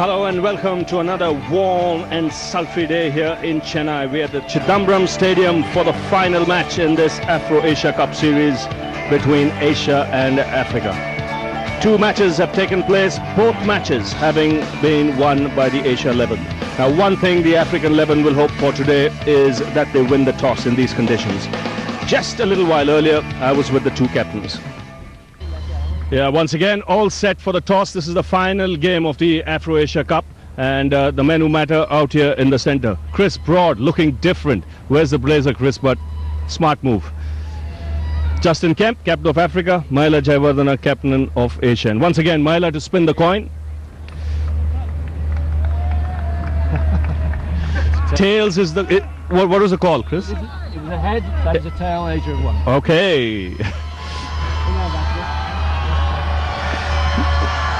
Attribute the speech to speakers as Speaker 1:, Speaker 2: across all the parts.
Speaker 1: Hello and welcome to another warm and sultry day here in Chennai. We are at the Chidambaram Stadium for the final match in this Afro-Asia Cup series between Asia and Africa. Two matches have taken place, both matches having been won by the Asia 11. Now, one thing the African 11 will hope for today is that they win the toss in these conditions. Just a little while earlier, I was with the two captains. Yeah, once again, all set for the toss. This is the final game of the Afro-Asia Cup. And the men who matter out here in the center. Chris Broad looking different. Where's the blazer, Chris? But smart move. Justin Kemp, captain of Africa. Mahela Jayawardena, captain of Asia. And once again, Mahela to spin the coin. Tails is the... what was the call, Chris?
Speaker 2: It was a head, that is a tail, Asia won.
Speaker 1: Okay.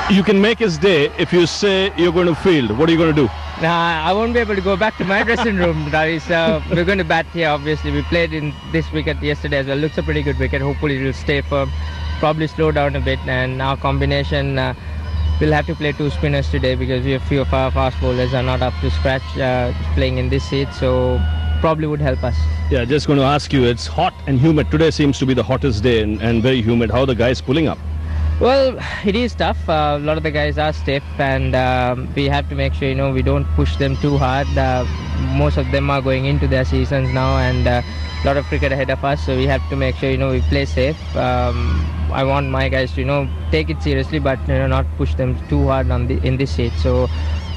Speaker 1: You can make his day if you say you're going to field. What are you going to do?
Speaker 3: Nah, I won't be able to go back to my dressing room, Ravi. So we're going to bat here, obviously. We played in this wicket yesterday as well. Looks a pretty good wicket. Hopefully it will stay firm. Probably slow down a bit. And our combination, we'll have to play two spinners today because we have few of our fast bowlers are not up to scratch playing in this seat. So probably would help us.
Speaker 1: Yeah, just going to ask you, it's hot and humid. Today seems to be the hottest day and very humid. How are the guys pulling up?
Speaker 3: Well, it is tough. A lot of the guys are stiff, and we have to make sure, we don't push them too hard. Most of them are going into their seasons now, and a lot of cricket ahead of us, so we have to make sure, we play safe. I want my guys to, take it seriously, but, not push them too hard in this seat. So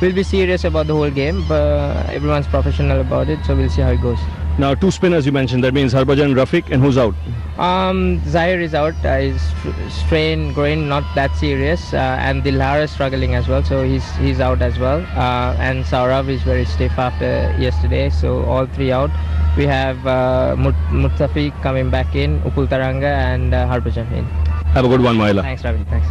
Speaker 3: we'll be serious about the whole game, but everyone's professional about it, so we'll see how it goes.
Speaker 1: Now, two spinners you mentioned. That means Harbhajan, Rafiq, and who's out?
Speaker 3: Zahir is out. His strain groin not that serious, and Dilhar is struggling as well, so he's out as well. And Saurav is very stiff after yesterday, so all three out. We have Mustafiq coming back in, Upul Taranga, and Harbhajan in.
Speaker 1: Have a good one, Mahela.
Speaker 3: Thanks, Ravi. Thanks.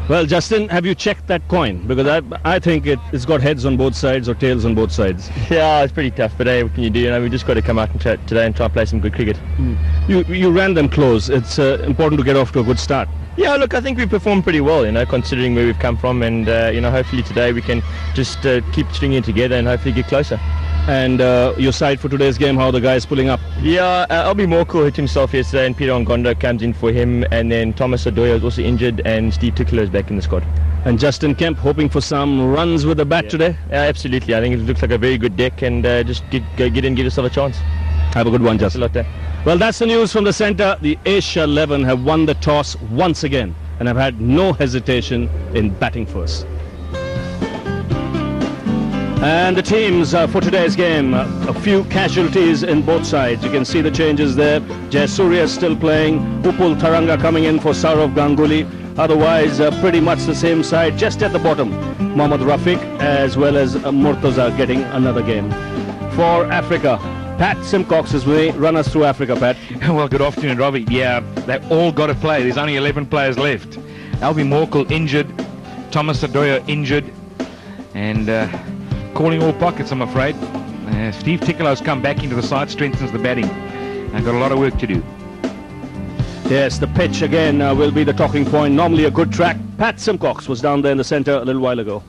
Speaker 1: Well, Justin, have you checked that coin? Because I think it's got heads on both sides or tails on both sides.
Speaker 4: Yeah, it's pretty tough, but hey, what can you do? We just got to come out and today and try and play some good cricket.
Speaker 1: You ran them close. It's important to get off to a good start.
Speaker 4: Yeah, look, I think we performed pretty well, considering where we've come from, and hopefully today we can just keep stringing it together and hopefully get closer.
Speaker 1: And your side for today's game, how are the guys pulling up?
Speaker 4: Yeah, Albie Morkel hit himself yesterday, and Peter Ngonda comes in for him, and then Thomas Adoya is also injured, and Steve Tickler is back in the squad.
Speaker 1: And Justin Kemp hoping for some runs with the bat today?
Speaker 4: Yeah, absolutely. I think it looks like a very good deck, and just get in and give yourself a chance.
Speaker 1: Have a good one, Justin.
Speaker 4: Thanks a lot there.
Speaker 1: Well, that's the news from the centre. The Asia 11 have won the toss once again and have had no hesitation in batting first. And the teams for today's game, a few casualties in both sides. You can see the changes there. Jayasuriya still playing, Upul Taranga coming in for Saurav Ganguly. Otherwise, pretty much the same side. Just at the bottom, Mohammad Rafiq as well as Murtaza getting another game. For Africa, Pat Simcox is with me. Run us through Africa, Pat.
Speaker 5: Well, good afternoon, Robbie. Yeah, they've all got to play. There's only 11 players left. Albie Morkel injured, Thomas Adoya injured, and calling all pockets, I'm afraid. Steve Tickler's come back into the side, strengthens the batting. I've got a lot of work to do.
Speaker 1: Yes, the pitch again will be the talking point. Normally a good track. Pat Simcox was down there in the centre a little while ago.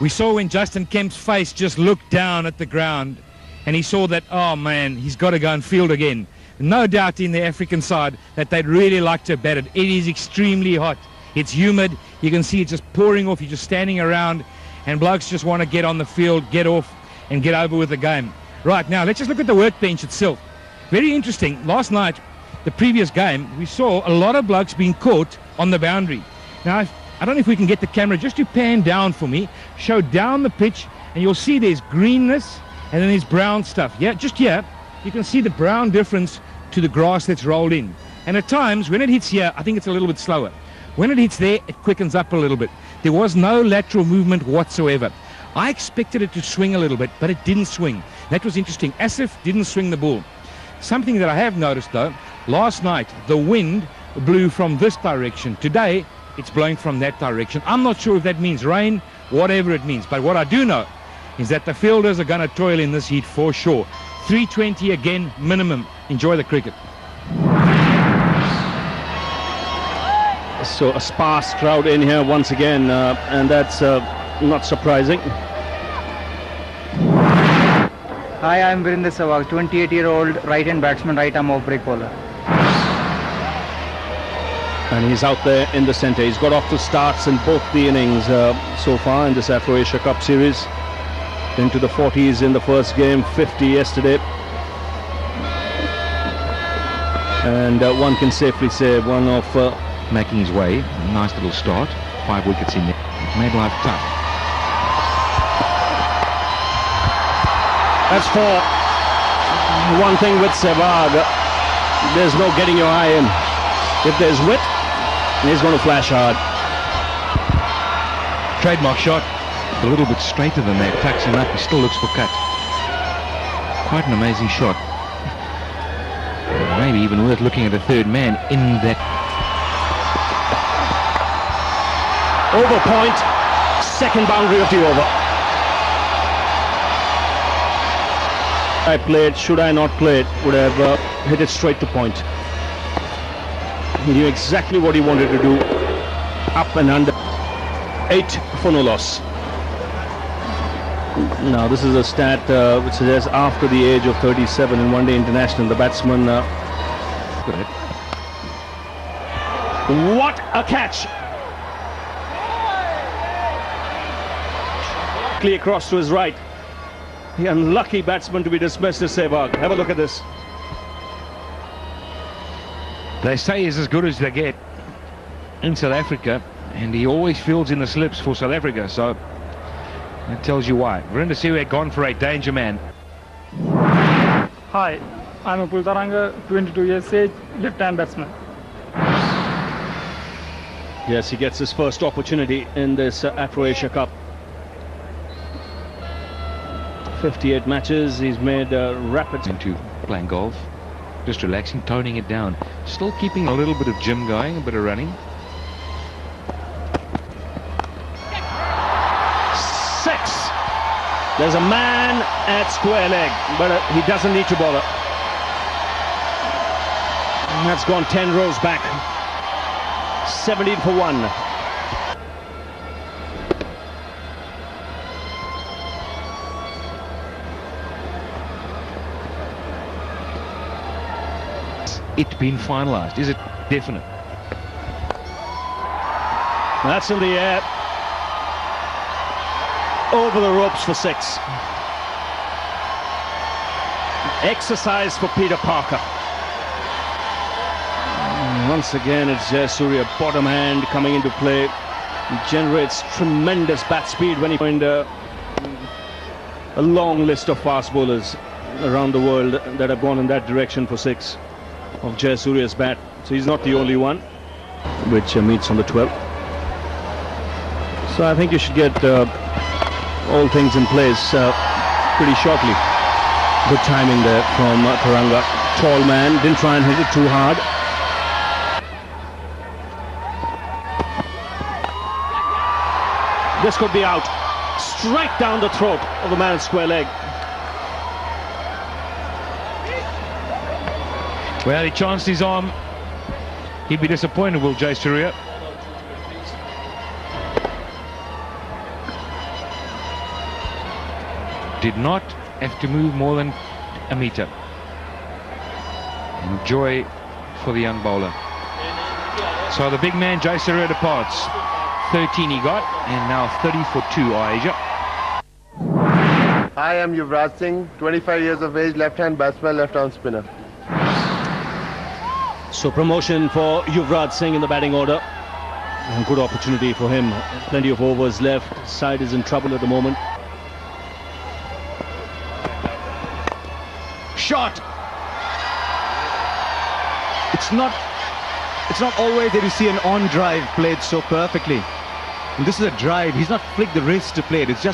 Speaker 5: We saw when Justin Kemp's face just looked down at the ground, and he saw that, oh man, he's got to go and field again. No doubt in the African side that they'd really like to bat it. It is extremely hot. It's humid. You can see it just pouring off. You're just standing around, and blokes just want to get on the field, get off, and get over with the game. Right, now, let's just look at the workbench itself. Very interesting. Last night, the previous game, we saw a lot of blokes being caught on the boundary. Now, I don't know if we can get the camera just to pan down for me, show down the pitch, and you'll see there's greenness, and then there's brown stuff. Yeah, just here, you can see the brown difference to the grass that's rolled in. And at times, when it hits here, I think it's a little bit slower. When it hits there, it quickens up a little bit. There was no lateral movement whatsoever. I expected it to swing a little bit, but it didn't swing. That was interesting. Asif didn't swing the ball. Something that I have noticed, though, last night, the wind blew from this direction. Today, it's blowing from that direction. I'm not sure if that means rain, whatever it means. But what I do know is that the fielders are going to toil in this heat for sure. 320 again, minimum. Enjoy the cricket.
Speaker 1: So a sparse crowd in here once again, and that's not surprising.
Speaker 6: Hi, I'm Virender Sehwag, 28-year-old right-hand batsman, right-arm off-break bowler.
Speaker 1: And he's out there in the centre. He's got off to starts in both the innings so far in this Afro Asia Cup series. Into the 40s in the first game, 50 yesterday. And one can safely say one of...
Speaker 7: making his way, nice little start, 5 wickets in there, made life tough.
Speaker 1: That's 4. One thing with Sehwag, there's no getting your eye in. If there's width, he's going to flash hard.
Speaker 7: Trademark shot, a little bit straighter than that, tucks him up, he still looks for cut. Quite an amazing shot. Maybe even worth looking at a third man in that.
Speaker 1: Over point, second boundary of the over. I played, should I not play it, would have hit it straight to point. He knew exactly what he wanted to do, up and under. 8 for no loss. Now this is a stat which suggests after the age of 37 in one-day international, the batsman... What a catch! Across to his right. The unlucky batsman to be dismissed is Sehwag. Have a look at this.
Speaker 7: They say he's as good as they get in South Africa, and he always fields in the slips for South Africa, so that tells you why. Virender Sehwag gone for a danger man.
Speaker 8: Hi, I'm Apul Taranga, 22 years age, left-hand batsman.
Speaker 1: Yes, he gets his first opportunity in this Afro Asia Cup. 58 matches, he's made rapid...
Speaker 7: Into playing golf, just relaxing, toning it down. Still keeping a little bit of gym going, a bit of running.
Speaker 1: 6! There's a man at square leg, but he doesn't need to bother. And that's gone 10 rows back. 17 for 1.
Speaker 7: It been finalized? Is it definite?
Speaker 1: That's in the air. Over the ropes for 6. Exercise for Peter Parker. Once again, it's Jayasuriya, bottom hand coming into play. He generates tremendous bat speed when he find a long list of fast bowlers around the world that have gone in that direction for 6 of Jayasuriya's bat. So he's not the only one, which meets on the 12th. So I think you should get all things in place pretty shortly. Good timing there from Taranga. Tall man, didn't try and hit it too hard. This could be out. Straight down the throat of the man at square leg.
Speaker 7: Well, he chanced his arm. He'd be disappointed, will Jayasuriya. Did not have to move more than a metre. Enjoy for the young bowler. So the big man Jayasuriya departs. 13 he got, and now 30 for 2, Asia.
Speaker 9: Hi, I'm Yuvraj Singh, 25 years of age, left-hand batsman, left-arm spinner.
Speaker 1: So promotion for Yuvraj Singh in the batting order. And good opportunity for him. Plenty of overs left. Side is in trouble at the moment.
Speaker 10: Shot. It's not always that you see an on drive played so perfectly. And this is a drive. He's not flicked the wrist to play it. It's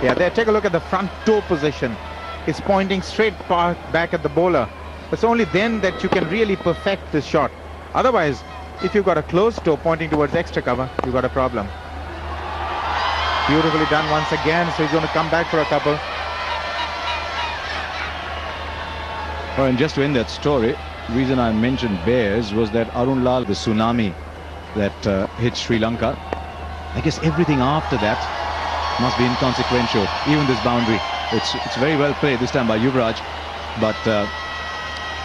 Speaker 11: yeah, there, take a look at the front toe position. It's pointing straight back at the bowler. It's only then that you can really perfect this shot. Otherwise, if you've got a closed toe pointing towards extra cover, you've got a problem. Beautifully done once again, so he's going to come back for a couple.
Speaker 10: Oh, and just to end that story, reason I mentioned Bears was that Arun Lal, the tsunami that hit Sri Lanka, I guess everything after that must be inconsequential. Even this boundary, it's very well played this time by Yuvraj, but I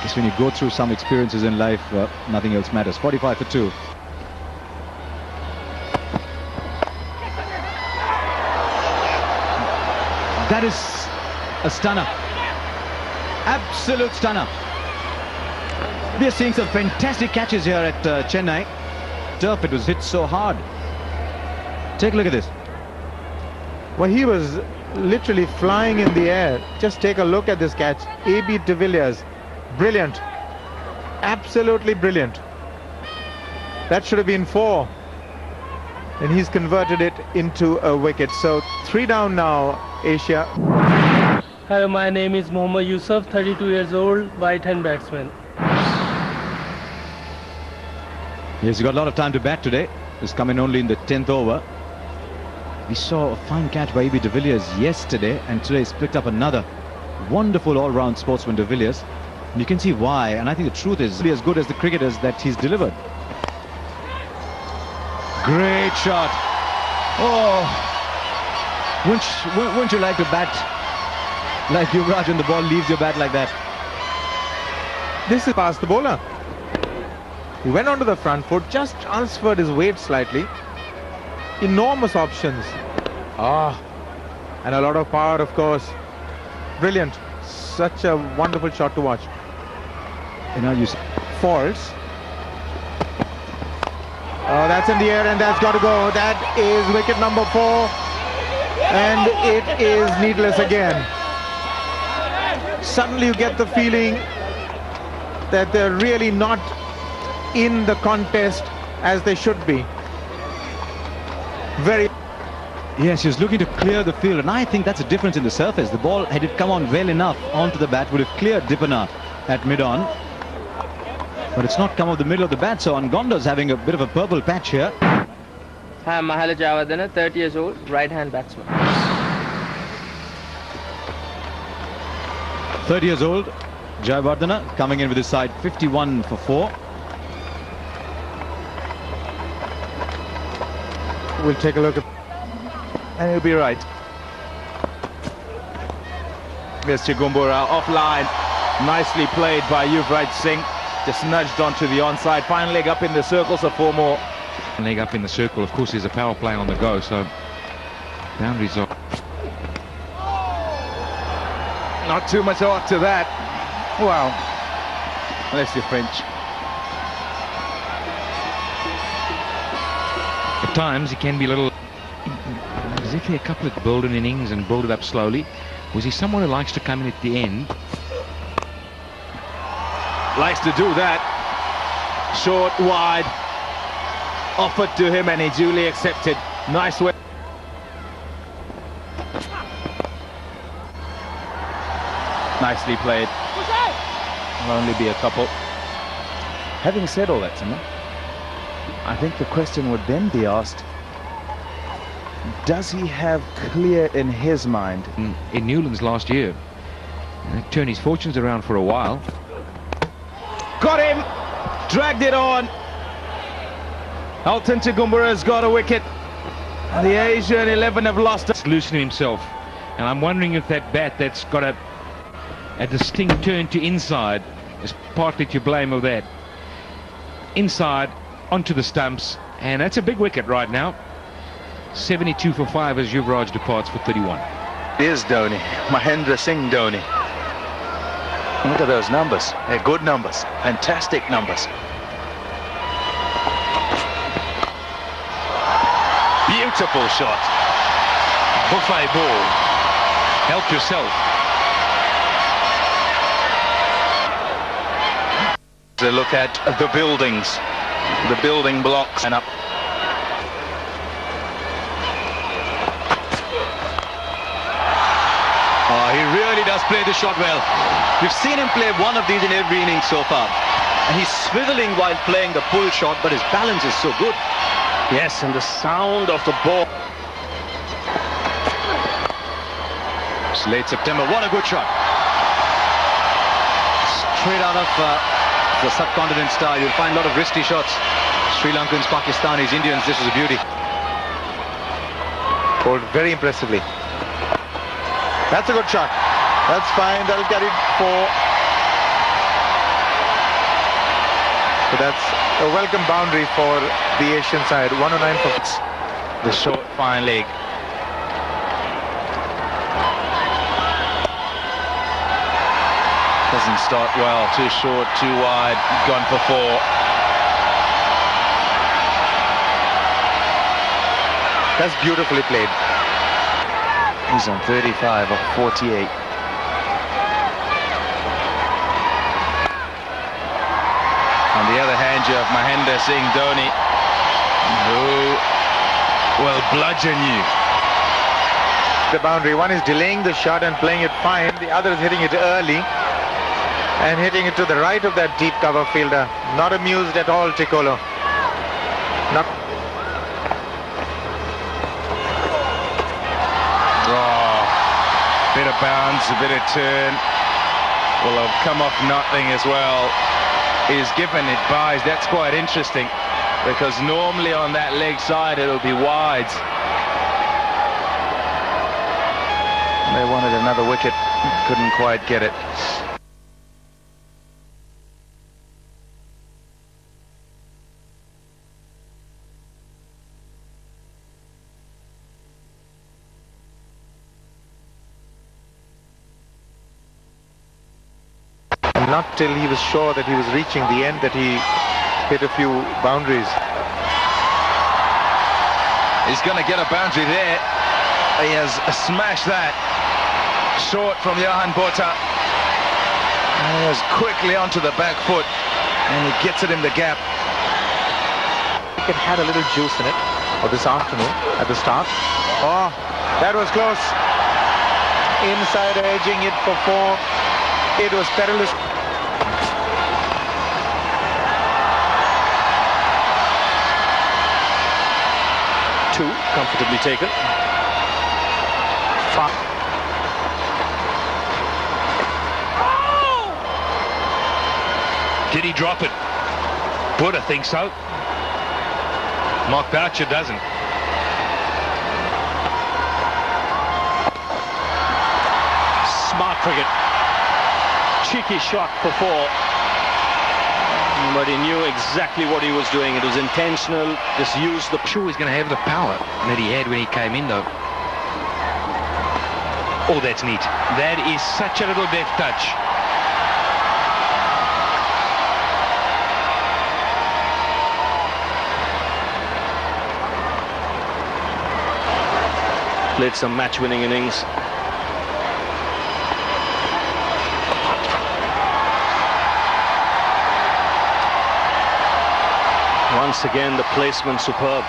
Speaker 10: guess when you go through some experiences in life, nothing else matters. 45 for 2. That is a stunner. Absolute stunner. We are seeing some fantastic catches here at Chennai. Turf, it was hit so hard. Take a look at this.
Speaker 11: Well, he was literally flying in the air. Just take a look at this catch. A.B. de Villiers. Brilliant. Absolutely brilliant. That should have been 4. And he's converted it into a wicket. So 3 down now, Asia.
Speaker 12: Hello, my name is Mohammad Yusuf, 32 years old, right-hand batsman.
Speaker 10: Yes, he got a lot of time to bat today. He's coming only in the 10th over. We saw a fine catch by A.B. de Villiers yesterday, and today he's picked up another wonderful all-round sportsman, de Villiers. And you can see why, and I think the truth is, as good as the cricketers that he's delivered. Great shot. Oh, wouldn't you like to bat like Yuvraj when the ball leaves your bat like that?
Speaker 11: This is past the bowler. He went onto the front foot, just transferred his weight slightly. Enormous options. And a lot of power, of course. Brilliant. Such a wonderful shot to watch.
Speaker 10: And now you see
Speaker 11: Falls. Oh, that's in the air and that's got to go. That is wicket number 4. And it is needless again. Suddenly you get the feeling that they're really not in the contest as they should be. Very.
Speaker 10: Yes, he was looking to clear the field, and I think that's a difference in the surface. The ball, had it come on well enough onto the bat, would have cleared Dipana at mid-on. But it's not come off the middle of the bat, so Angonda's having a bit of a purple patch here.
Speaker 3: Hi, I'm Mahala Javadana, 30 years old, right-hand batsman.
Speaker 10: 30 years old, Jayawardena coming in with his side 51 for 4.
Speaker 11: We'll take a look at,
Speaker 13: and he'll be right. Mr. Gumbura offline, nicely played by Yuvraj Singh, just nudged onto the onside, fine leg up in the circle, so 4 more.
Speaker 7: Leg up in the circle, of course there's a power play on the go, so boundaries are
Speaker 13: not too much art to that. Wow, unless you're French.
Speaker 7: At times he can be a little, as if he a couple of build an innings and build it up slowly. Was he someone who likes to come in at the end?
Speaker 13: Likes to do that. Short, wide, offered to him and he duly accepted. Nice way. Nicely played. Will only be a couple. Having said all that, Timur, I think the question would then be asked, does he have clear in his mind?
Speaker 7: In Newlands last year, turned his fortunes around for a while.
Speaker 13: Got him! Dragged it on! Alton Gumbura's got a wicket. The Asian 11 have lost it.
Speaker 7: Loosening himself. And I'm wondering if that bat that's got a distinct turn to inside is partly to blame of that. Inside, onto the stumps, and that's a big wicket right now. 72 for 5 as Yuvraj departs for 31.
Speaker 13: Here's Dhoni, Mahendra Singh Dhoni. Look at those numbers. They're good numbers, fantastic numbers. Beautiful shot.
Speaker 7: Buffet ball. Help yourself.
Speaker 13: To look at the buildings, the building blocks, and up.
Speaker 10: Oh, he really does play the shot well. We've seen him play one of these in every inning so far. And he's swiveling while playing the pull shot, but his balance is so good.
Speaker 1: Yes, and the sound of the ball.
Speaker 10: It's late September. What a good shot. Straight out of
Speaker 14: the subcontinent style. You'll find a lot of risky shots. Sri Lankans, Pakistanis, Indians, this is a beauty.
Speaker 11: Bowled very impressively. That's a good shot. That's fine. That'll carry 4. So that's a welcome boundary for the Asian side. 109 for
Speaker 13: the short fine leg. Doesn't start well. Too short, too wide. Gone for 4.
Speaker 11: That's beautifully played.
Speaker 13: He's on 35 of 48. On the other hand, you have Mahendra Singh Dhoni, who will bludgeon you.
Speaker 11: The boundary. One is delaying the shot and playing it fine. The other is hitting it early and hitting it to the right of that deep cover fielder. Not amused at all, Tikolo. Not.
Speaker 13: Bit of bounce, a bit of turn. Will have come off nothing as well. He's given it buys. That's quite interesting, because normally on that leg side it'll be wides. They wanted another wicket, couldn't quite get it.
Speaker 11: Not till he was sure that he was reaching the end that he hit a few boundaries.
Speaker 13: He's going to get a boundary there. He has smashed that. Short from Johan Botha. And he is quickly onto the back foot, and he gets it in the gap.
Speaker 11: It had a little juice in it for this afternoon at the start. Oh, that was close. Inside edging it for 4. It was perilous.
Speaker 1: Two comfortably taken.
Speaker 7: Did he drop it? Buddha thinks so. Mark Boucher doesn't.
Speaker 1: Smart cricket. Cheeky shot for 4. But he knew exactly what he was doing. It was intentional. Just used the...
Speaker 7: Sure he's going to have the power that he had when he came in, though. Oh, that's neat. That is such a little deft touch.
Speaker 1: Played some match-winning innings. Once again, the placement superb.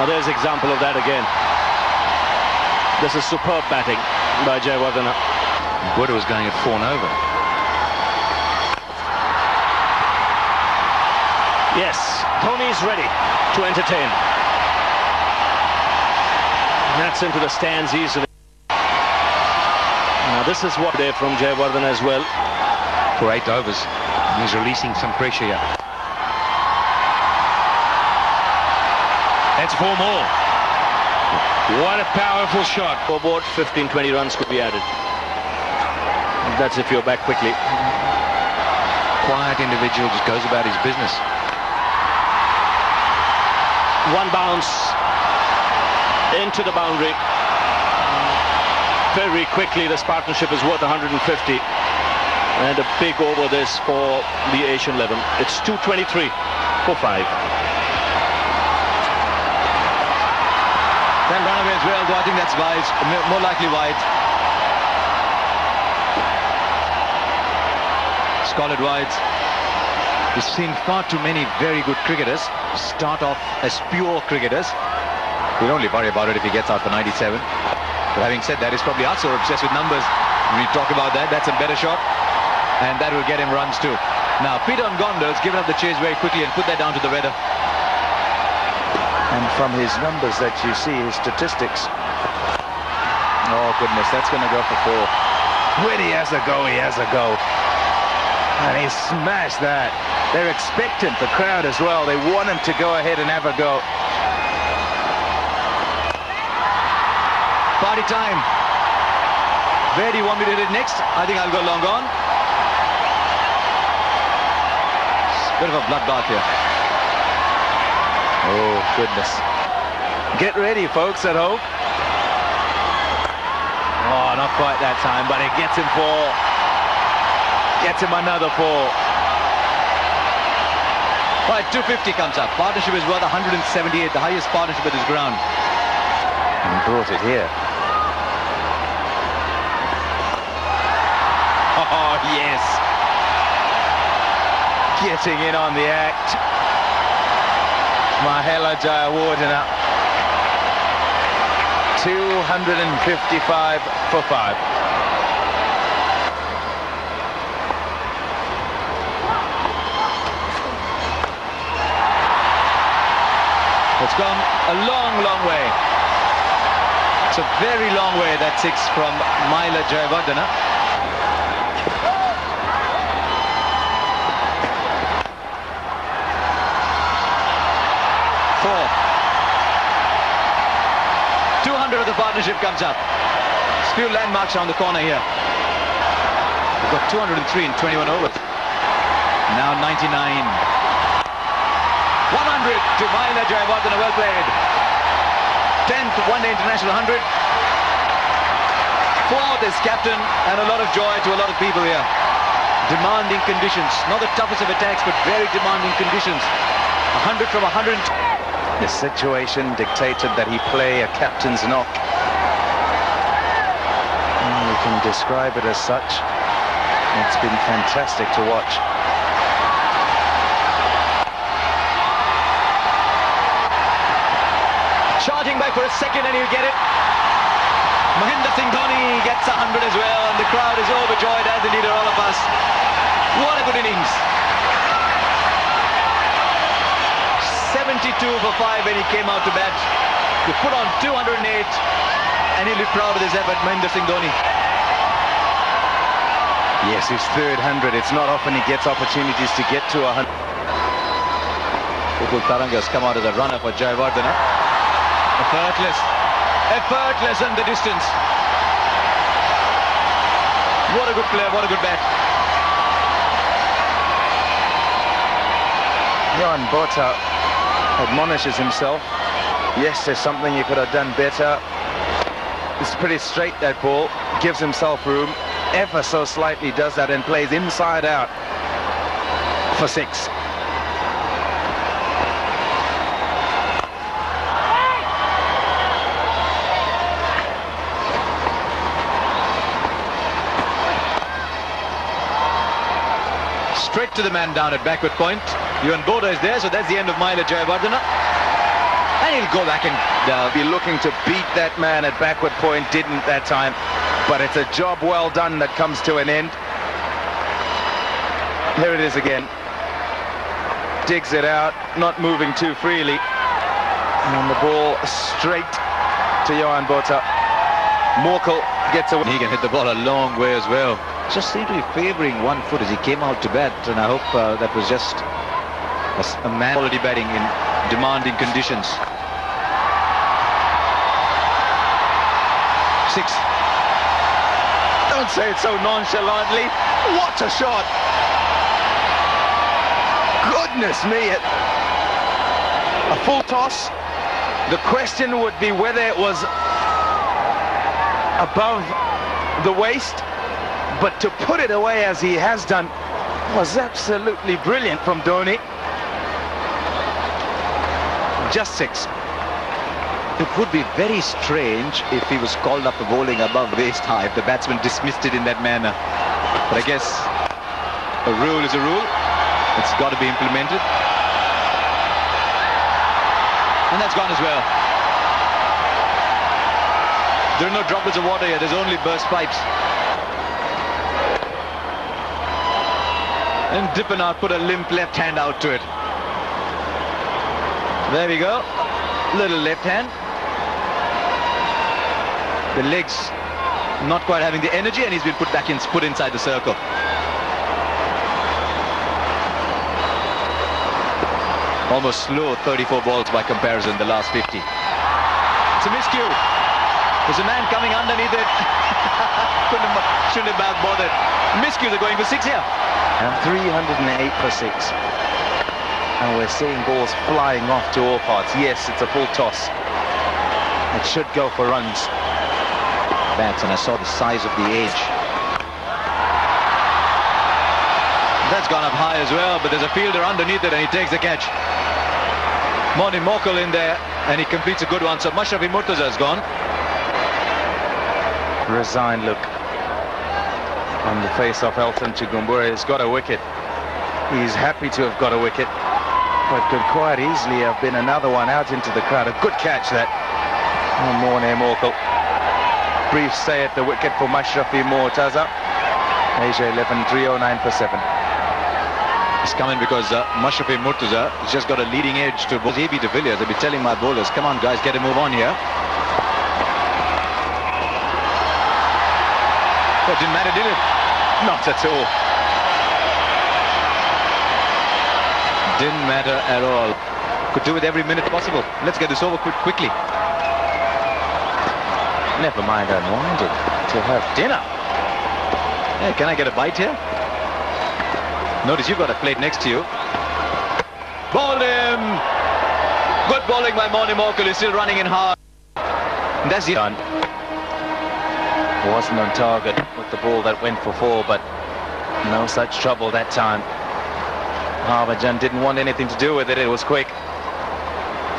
Speaker 1: Now there's example of that again. This is superb batting by Jayawardene.
Speaker 7: Buddha was going at 4 and over.
Speaker 1: Yes, Dhoni's ready to entertain. And that's into the stands easily. Now this is what they're from Jayawardene as well.
Speaker 7: For 8 overs. He's releasing some pressure here. That's 4 more. What a powerful shot.
Speaker 1: Scoreboard, 15-20 runs could be added. That's if you're back quickly.
Speaker 7: Quiet individual, just goes about his business.
Speaker 1: One bounce into the boundary. Very quickly, this partnership is worth 150. And a big over this for the Asian 11. It's 223 for 5.
Speaker 14: Then run away as well, though I think that's wide, more likely wide. Scollard wide. We've seen far too many very good cricketers start off as pure cricketers. We'll only worry about it if he gets out for 97. But having said that, he's probably also obsessed with numbers. We talk about that. That's a better shot. And that will get him runs too. Now, Peter Ngondal's given up the chase very quickly and put that down to the weather.
Speaker 13: And from his numbers that you see, his statistics, Oh, goodness, that's going to go for 4. When he has a go, he has a go. And he smashed that. They're expectant, the crowd as well. They want him to go ahead and have a go.
Speaker 14: Party time. Where do you want me to hit it next? I think I'll go long on. Bit of a bloodbath here.
Speaker 13: Oh, goodness. Get ready, folks, at home. Oh, not quite that time, but it gets him 4. Gets him another 4.
Speaker 14: Right, 250 comes up. Partnership is worth 178, the highest partnership at this ground.
Speaker 13: And brought it here. Oh, yes. Getting in on the act. Mahela Jayawardena. 255 for 5.
Speaker 14: It's gone a long, long way. It's a very long way, that 6 from Mahela Jayawardena. Of the partnership comes up. There's few landmarks on the corner here. We've got 203 in 21 overs. Now 99. 100 to Mahela Jayawardena, well played. 10th one-day international 100. 4th is captain, and a lot of joy to a lot of people here. Demanding conditions. Not the toughest of attacks, but very demanding conditions. 100 from 100.
Speaker 13: The situation dictated that he play a captain's knock. We can describe it as such. It's been fantastic to watch.
Speaker 14: Charging back for a second and he'll get it. Mahendra Singh Dhoni gets 100 as well, and the crowd is overjoyed, as indeed are all of us. What a good innings. 72 for 5 when he came out to bat. He put on 208, and he'll be proud of this effort, Mahendra Singh Dhoni.
Speaker 13: Yes, his 3rd 100. It's not often he gets opportunities to get to 100.
Speaker 14: Upul Taranga has come out as a runner for Jayawardena. Effortless in the distance. What a good player, what a good bat.
Speaker 13: Johan Botha admonishes himself. Yes, there's something he could have done better. It's pretty straight, that ball. Gives himself room. Ever so slightly does that and plays inside out for 6.
Speaker 14: Straight to the man down at backward point. Johan Botha is there, so that's the end of Mahela Jayawardena. And he'll go back and
Speaker 13: be looking to beat that man at backward point. Didn't that time. But it's a job well done that comes to an end. Here it is again. Digs it out, not moving too freely. And the ball straight to Johan Botha. Morkel gets away.
Speaker 14: He can hit the ball a long way as well. Just seemed to be favouring one foot as he came out to bat, and I hope that was just a man quality batting in demanding conditions. 6.
Speaker 13: Don't say it so nonchalantly. What a shot! Goodness me! A full toss. The question would be whether it was above the waist, but to put it away as he has done was absolutely brilliant from Dhoni. Just 6.
Speaker 14: It would be very strange if he was called up for bowling above waist high, if the batsman dismissed it in that manner. But I guess a rule is a rule. It's got to be implemented. And that's gone as well. There are no droplets of water here. There's only burst pipes. And Dippenaar put a limp left hand out to it. There we go. Little left hand. The legs not quite having the energy, and he's been put inside the circle. Almost slow 34 balls by comparison, the last 50. It's a miscue. There's a man coming underneath it. Shouldn't have bothered. Miscues are going for 6 here.
Speaker 13: And 308 for 6. And we're seeing balls flying off to all parts. Yes, it's a full toss. It should go for runs.
Speaker 14: Bats, and I saw the size of the edge. That's gone up high as well, but there's a fielder underneath it and he takes the catch. Moni Mokal in there, and he completes a good one. So Mashrafi Murtaza has gone.
Speaker 13: Resigned look on the face of Elton Chigumbura. He's got a wicket. He's happy to have got a wicket, but could quite easily have been another one out into the crowd. A good catch that. Moni Mokal. Brief stay at the wicket for Mashrafi Murtaza. Asia 11, 309 for 7.
Speaker 14: It's coming because Mashrafi Murtaza has just got a leading edge to AB de Villiers. They'll be telling my bowlers, come on guys, get a move on here. That didn't matter, did it? Not at all. Didn't matter at all. Could do it every minute possible. Let's get this over quickly.
Speaker 13: Never mind unwinding to have dinner.
Speaker 14: Hey, can I get a bite here? Notice you've got a plate next to you. Bowled him! Good bowling by Moni Mokal. He's still running in hard. And that's it.
Speaker 13: Wasn't on target with the ball that went for 4, but no such trouble that time. Harbhajan didn't want anything to do with it. It was quick.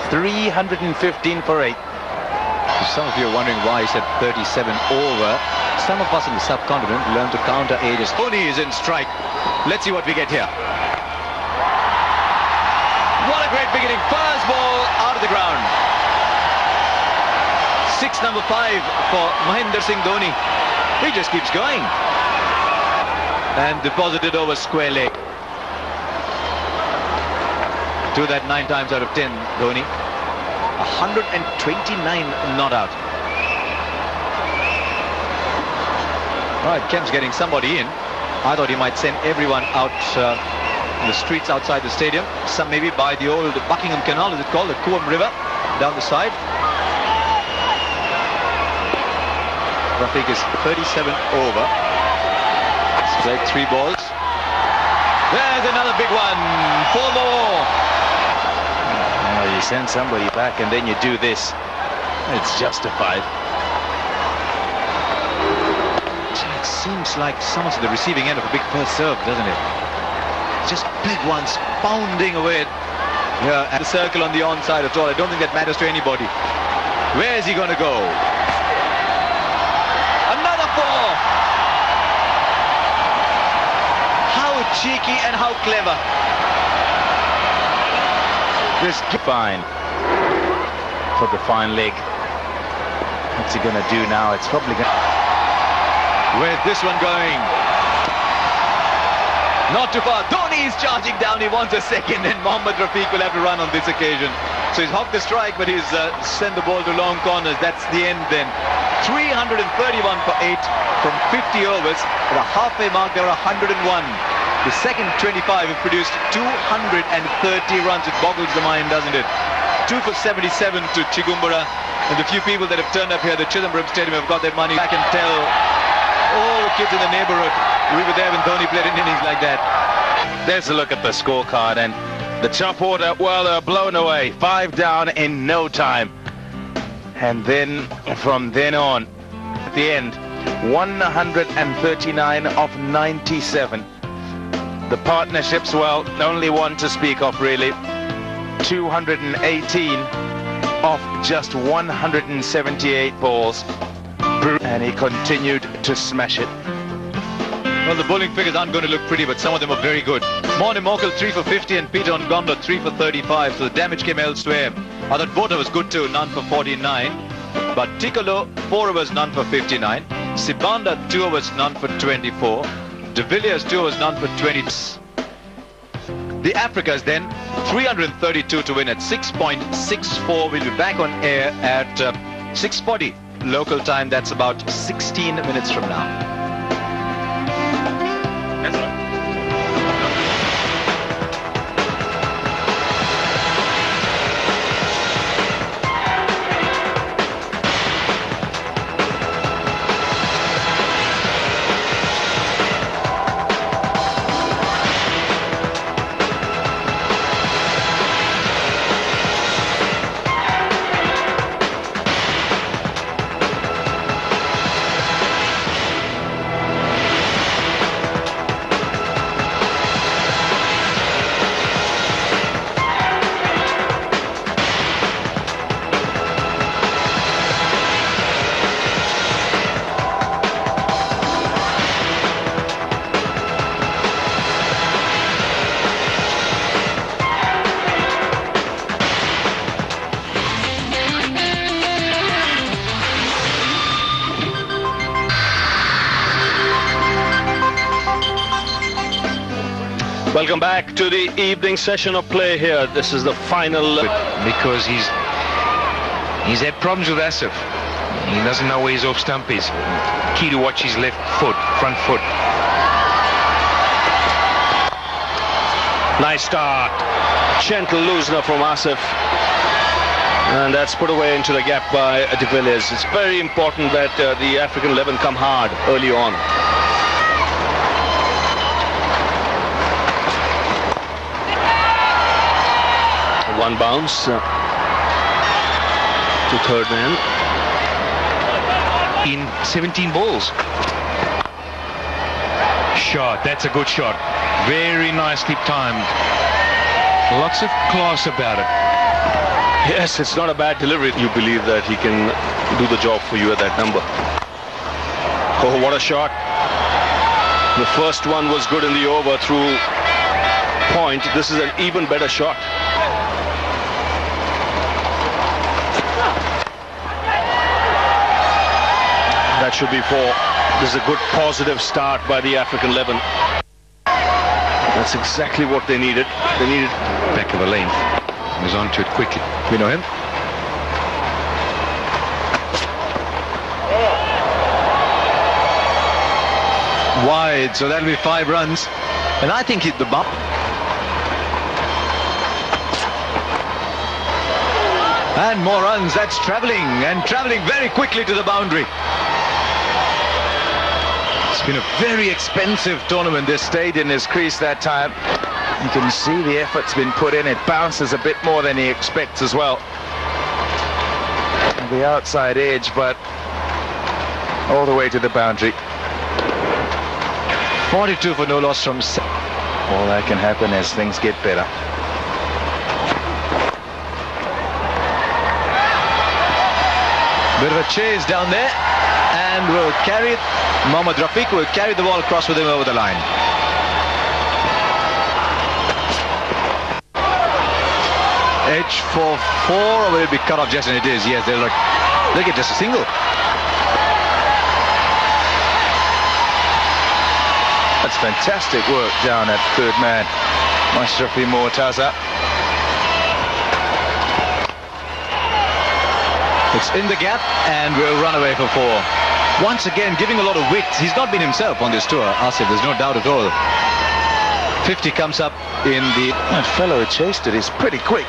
Speaker 13: 315 for 8.
Speaker 14: Some of you are wondering why he said 37 over. Some of us in the subcontinent learn to counter ages. Dhoni is in strike. Let's see what we get here. What a great beginning. First ball out of the ground. 6 number 5 for Mahendra Singh Dhoni. He just keeps going. And deposited over square leg. Do that 9 times out of 10, Dhoni. 129 not out. Right, Kemp's getting somebody in. I thought he might send everyone out in the streets outside the stadium. Some maybe by the old Buckingham Canal, is it called? The Coombe River, down the side. Rafiq is 37 over. He's played 3 balls. There's another big one. 4 more.
Speaker 13: Oh, you send somebody back and then you do this. It's justified.
Speaker 14: It seems like someone's at the receiving end of a big first serve, doesn't it? Just big ones pounding away at the circle on the onside at all. I don't think that matters to anybody. Where is he going to go? Another 4! How cheeky and how clever.
Speaker 13: This fine for the fine leg. What's he going to do now? It's probably going to...
Speaker 14: Where's this one going? Not too far. Dhoni is charging down. He wants a second, and Mohammad Rafiq will have to run on this occasion. So he's hooked the strike, but he's sent the ball to long corners. That's the end then. 331 for 8 from 50 overs. At the halfway mark, there are 101. The second 25 have produced 230 runs. It boggles the mind, doesn't it? 2 for 77 to Chigumbura. And the few people that have turned up here at the Chidambaram Stadium have got their money back and tell all the kids in the neighborhood, we were there when Dhoni played in innings like that.
Speaker 13: There's a look at the scorecard, and the chop order, well, they're blown away. 5 down in no time. And then, from then on, at the end, 139 of 97. The partnerships, well, only one to speak of, really. 218 off just 178 balls. And he continued to smash it.
Speaker 14: Well, the bowling figures aren't going to look pretty, but some of them are very good. Moni Mokal 3 for 50 and Peter Ngonda 3 for 35. So the damage came elsewhere. I thought Botha was good too, none for 49. But Tikolo 4 overs, none for 59. Sibanda 2 overs, none for 24. De Villiers 2 overs, none for 20. The Africas then 332 to win at 6.64. We'll be back on air at 6:40. local time. That's about 16 minutes from now.
Speaker 1: Welcome back to the evening session of play here. This is the final.
Speaker 7: Because he's had problems with Asif. He doesn't know where his off stump is. Key to watch his left foot, front foot.
Speaker 1: Nice start. Gentle loosener from Asif. And that's put away into the gap by de Villiers. It's very important that the African 11 come hard early on. One bounce to third man.
Speaker 7: In 17 balls. Shot, that's a good shot. Very nicely timed. Lots of class about it.
Speaker 1: Yes, it's not a bad delivery. You believe that he can do the job for you at that number. Oh, what a shot. The first one was good in the over through point. This is an even better shot. That should be four. This is a good positive start by the African 11. That's exactly what they needed. They needed
Speaker 7: back of the length. He was onto it quickly.
Speaker 14: You know him? Wide, so that'll be 5 runs. And I think hit the bump. And more runs. That's travelling, and travelling very quickly to the boundary. It's been a very expensive tournament.
Speaker 13: This stayed in his crease that time. You can see the effort's been put in. It bounces a bit more than he expects as well. The outside edge, but all the way to the boundary.
Speaker 14: 42 for no loss from...
Speaker 13: All that can happen as things get better.
Speaker 14: Bit of a chase down there, and will carry it. Mohammad Rafiq will carry the ball across with him over the line. Edge for 4, or will it be cut off just as it is? Yes, they'll get just a single.
Speaker 13: That's fantastic work down at third man. Mashrafi Mortaza.
Speaker 14: It's in the gap, and we'll run away for 4. Once again, giving a lot of width. He's not been himself on this tour, Asif, there's no doubt at all. 50 comes up in the...
Speaker 13: That fellow who chased it is pretty quick.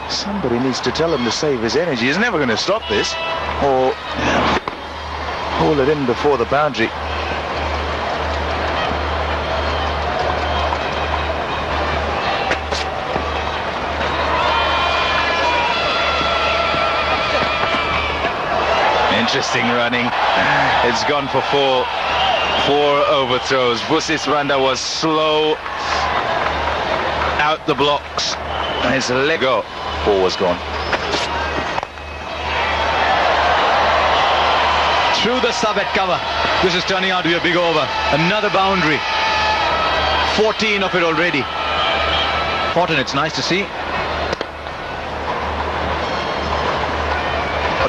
Speaker 13: Somebody needs to tell him to save his energy. He's never going to stop this, or haul it in before the boundary. Interesting running. It's gone for 4. 4 overthrows. Vusis Randa was slow out the blocks. His leg go. 4 was gone.
Speaker 14: Through the sub at cover. This is turning out to be a big over. Another boundary. 14 of it already. Important, it's nice to see.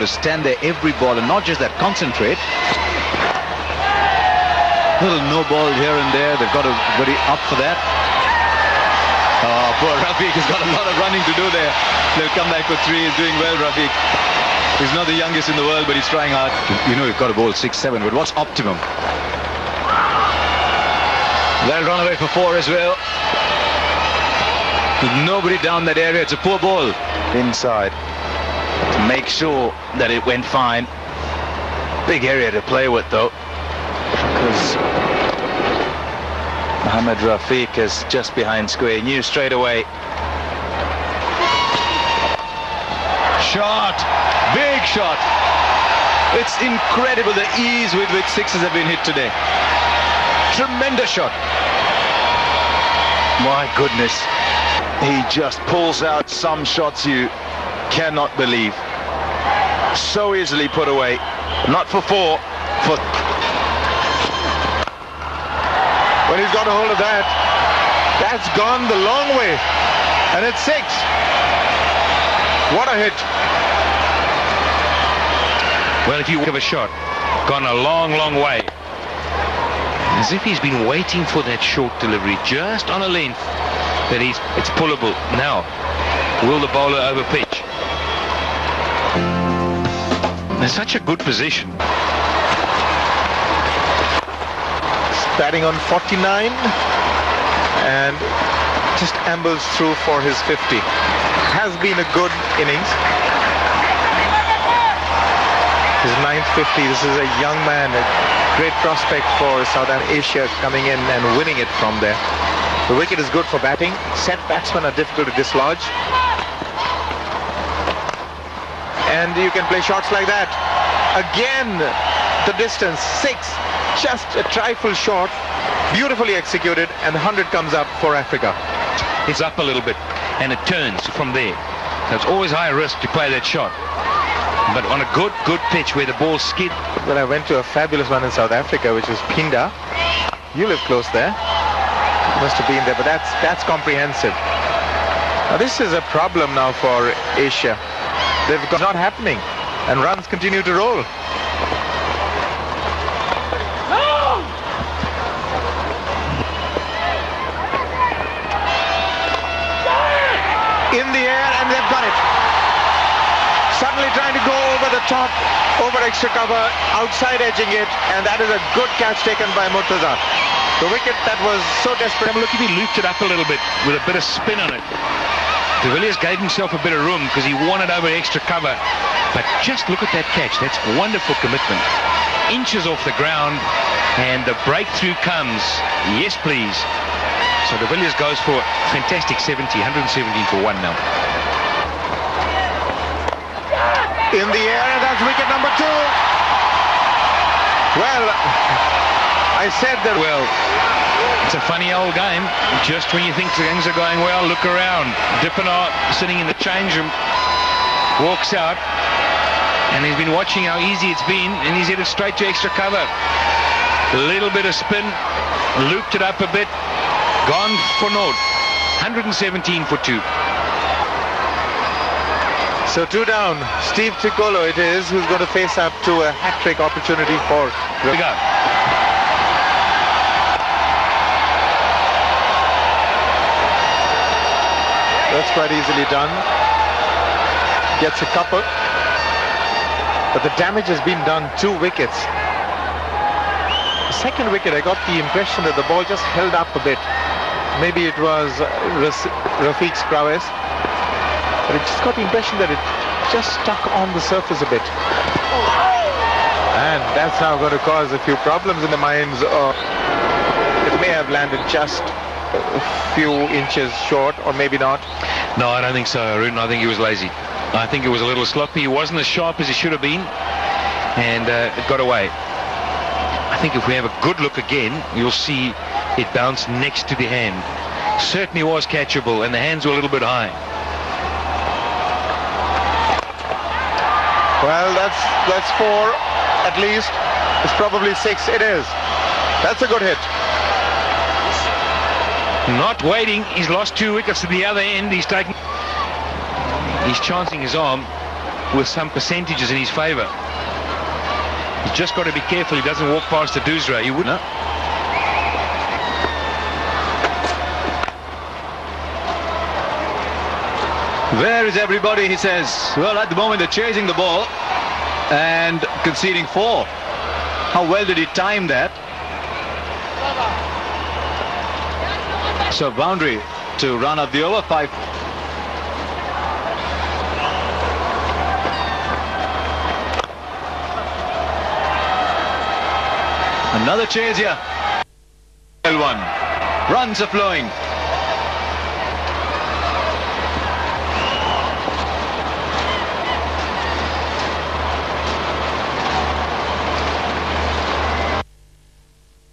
Speaker 14: To stand there every ball and not just that, concentrate. Little no ball here and there. They've got to very up for that. Oh, poor Rafiq has got a lot of running to do there. They'll come back for 3. He's doing well, Rafiq. He's not the youngest in the world, but he's trying hard. You know, you've got to bowl 6-7, but what's optimum? That'll run away for 4 as well. With nobody down that area, it's a poor ball. Inside to make sure that it went fine. Big area to play with, though, because Mohammad Rafiq is just behind square. Knew straight away. Shot, big shot. It's incredible the ease with which sixes have been hit today. Tremendous shot. My goodness, he just pulls out some shots you cannot believe. So easily put away. Not for 4, for...
Speaker 11: When he's got a hold of that, that's gone the long way. And it's 6. What a hit.
Speaker 7: Well, if you have a shot, gone a long, long way. As if he's been waiting for that short delivery, just on a length that it's pullable. Now, will the bowler overpitch? It's such a good position.
Speaker 11: Batting on 49 and just ambles through for his 50. Has been a good innings. His 9th 50. This is a young man, a great prospect for Southern Asia, coming in and winning it from there. The wicket is good for batting. Set batsmen are difficult to dislodge. And you can play shots like that. Again, the distance, 6. Just a trifle short. Beautifully executed, and 100 comes up for Africa.
Speaker 7: It's up a little bit, and it turns from there. So it's always high risk to play that shot. But on a good pitch where the ball skid.
Speaker 11: Well, I went to a fabulous one in South Africa, which was Pinda. You live close there. Must have been there, but that's comprehensive. Now this is a problem now for Asia. They've got not happening, and runs continue to roll. In the air, and they've got it. Suddenly trying to go over the top, over extra cover, outside edging it, and that is a good catch taken by Murtaza. The wicket that was so desperate.
Speaker 7: Look, if he looped it up a little bit with a bit of spin on it. De Villiers gave himself a bit of room because he wanted over extra cover. But just look at that catch. That's wonderful commitment. Inches off the ground, and the breakthrough comes. Yes, please. So De Villiers goes for fantastic 70, 117 for 1 now.
Speaker 11: In the air, and that's wicket number 2. Well, I said that.
Speaker 7: Well, it's a funny old game. Just when you think things are going well, look around. Dippenaar sitting in the change room walks out, and he's been watching how easy it's been, and he's headed straight to extra cover. A little bit of spin, looped it up a bit, gone for naught. 117 for 2.
Speaker 11: So 2 down. Steve Tricolo it is who's going to face up to a hat-trick opportunity for.
Speaker 7: Here we go.
Speaker 11: That's quite easily done. Gets a couple. But the damage has been done. 2 wickets. The second wicket, I got the impression that the ball just held up a bit. Maybe it was Rafiq's prowess. But it just got the impression that it just stuck on the surface a bit. And that's now going to cause a few problems in the minds of... It may have landed just a few inches short, or maybe not.
Speaker 7: No, I don't think so, Arun. I think he was lazy. I think it was a little sloppy. He wasn't as sharp as he should have been. And it got away. I think if we have a good look again, you'll see it bounce next to the hand. Certainly was catchable, and the hands were a little bit high.
Speaker 11: Well, that's 4 at least. It's probably 6. It is. That's a good hit.
Speaker 7: Not waiting. He's lost 2 wickets to the other end. He's chancing his arm with some percentages in his favour. He's just got to be careful he doesn't walk past the Doosra. He wouldn't.
Speaker 14: Where is everybody, he says. Well, at the moment they're chasing the ball. and conceding 4. How well did he time that? So boundary to run up the over 5. Another chase here. L1. Runs are flowing.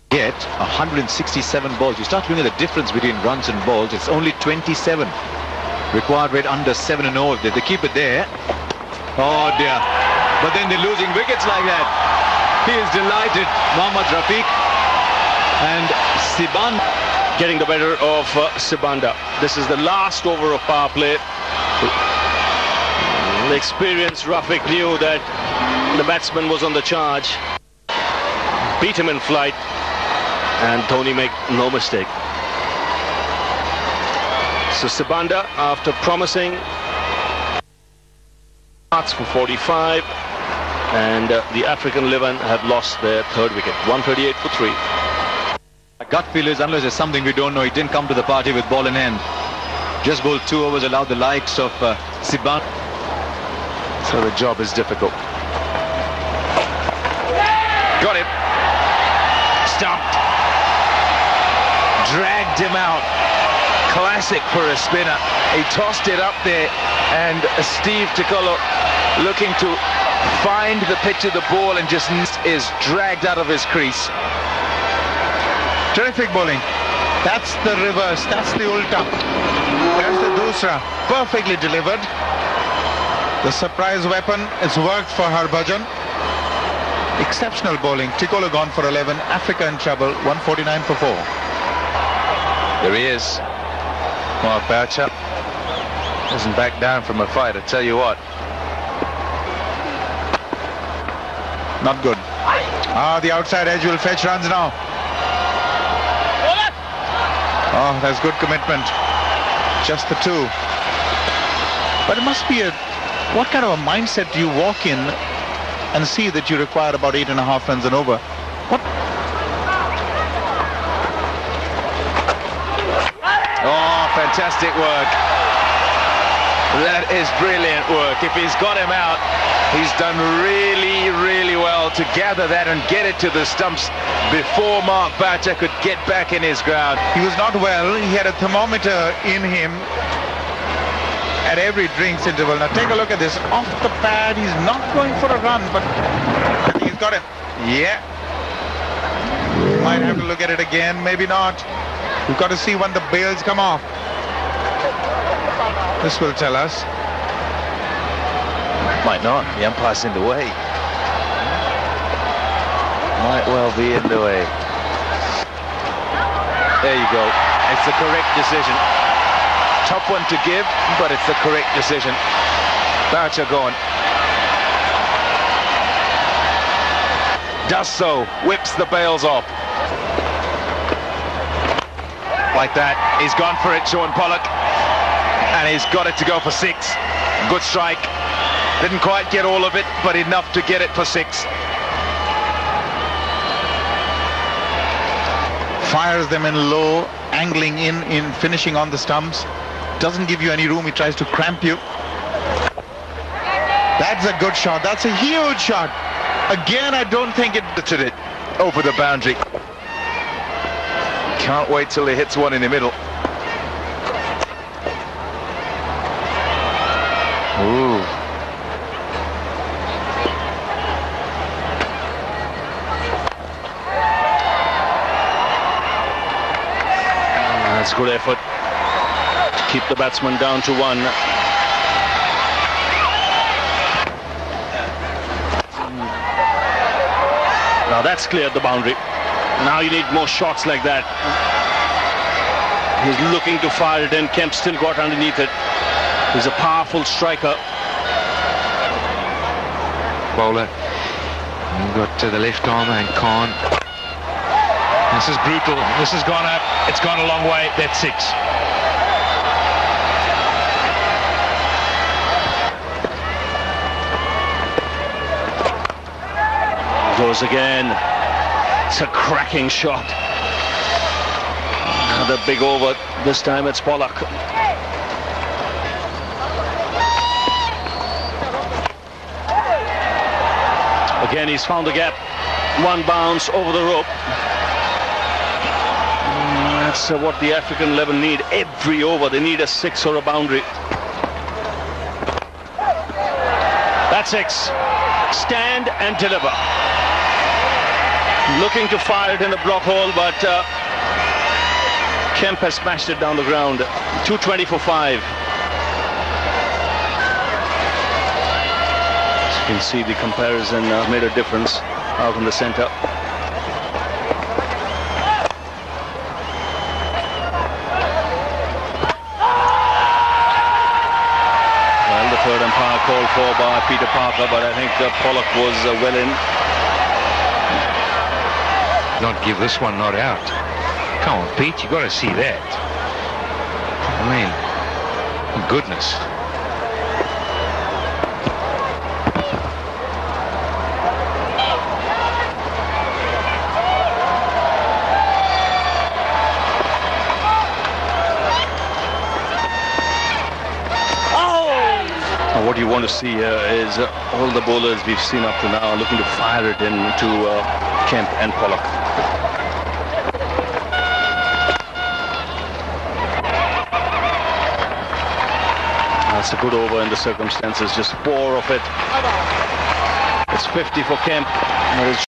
Speaker 14: Get 167 balls. You start looking at the difference between runs and balls. It's only 27. Required rate under 7 and over. They keep it there. Oh dear. But then they're losing wickets like that. He is delighted. Mohammad Rafiq and Sibanda
Speaker 1: getting the better of Sibanda. This is the last over of power play. The experienced Rafiq knew that the batsman was on the charge. Beat him in flight. And Dhoni make no mistake. So Sibanda, after promising starts for 45, and the African 11 have lost their third wicket. 138 for 3.
Speaker 14: My gut feel is, unless there's something we don't know, he didn't come to the party with ball in hand. Just bowled 2 overs, allowed the likes of Sibanda.
Speaker 13: So the job is difficult. Got him. Stumped. Dragged him out. Classic for a spinner. He tossed it up there, and Steve Tikolo looking to find the pitch of the ball and just is dragged out of his crease.
Speaker 11: Terrific bowling. That's the reverse. That's the ulta. There's the dusra. Perfectly delivered. The surprise weapon has worked for Harbhajan. Exceptional bowling. Tikolo gone for 11. Africa in trouble. 149 for 4.
Speaker 13: There he is. Mark Boucher doesn't back down from a fight, I tell you what.
Speaker 11: Not good. The outside edge will fetch runs now. Oh, that's good commitment. Just the 2. But it must be what kind of a mindset do you walk in and see that you require about 8.5 runs and over? What?
Speaker 13: Oh, fantastic work. That is brilliant work. If he's got him out, he's done really, really well to gather that and get it to the stumps before Mark Boucher could get back in his ground.
Speaker 11: He was not well. He had a thermometer in him at every drinks interval. Now take a look at this. Off the pad, he's not going for a run, but he's got him. Yeah. Might have to look at it again, maybe not. We've got to see when the bails come off. This will tell us.
Speaker 13: Might not. The umpire's in the way. Might well be in the way. There you go. It's the correct decision. Tough one to give, but it's the correct decision. Boucher gone. Does so. Whips the bails off. Like that. He's gone for it, Sean Pollock. And he's got it to go for 6. Good strike. Didn't quite get all of it, but enough to get it for 6.
Speaker 11: Fires them in low, angling in finishing on the stumps. Doesn't give you any room. He tries to cramp you. That's a good shot. That's a huge shot. Again, I don't think it
Speaker 13: did it over the boundary. Can't wait till he hits one in the middle. Ooh. That's good effort to keep the batsman down to 1. Now that's cleared the boundary. Now you need more shots like that. He's looking to fire it in. Kemp still got underneath it. He's a powerful striker.
Speaker 7: Bowler. You've got the left arm and Khan. This is brutal. This has gone up. It's gone a long way. That's 6.
Speaker 1: Goes again. It's a cracking shot. Another big over. This time it's Pollock. Again, he's found the gap. One bounce over the rope. That's what the African 11 need every over. They need a 6 or a boundary. That's 6. Stand and deliver. Looking to fire it in the block hole, but Kemp has smashed it down the ground. 220 for 5. You can see the comparison made a difference out in the center. Well, the third umpire called for by Peter Parker, but I think Pollock was well in.
Speaker 7: Not give this one not out. Come on, Pete, you got to see that. I mean, goodness.
Speaker 1: What you want to see here is all the bowlers we've seen up to now looking to fire it into Kemp and Pollock. That's a good over in the circumstances, just 4 of it. It's 50 for Kemp.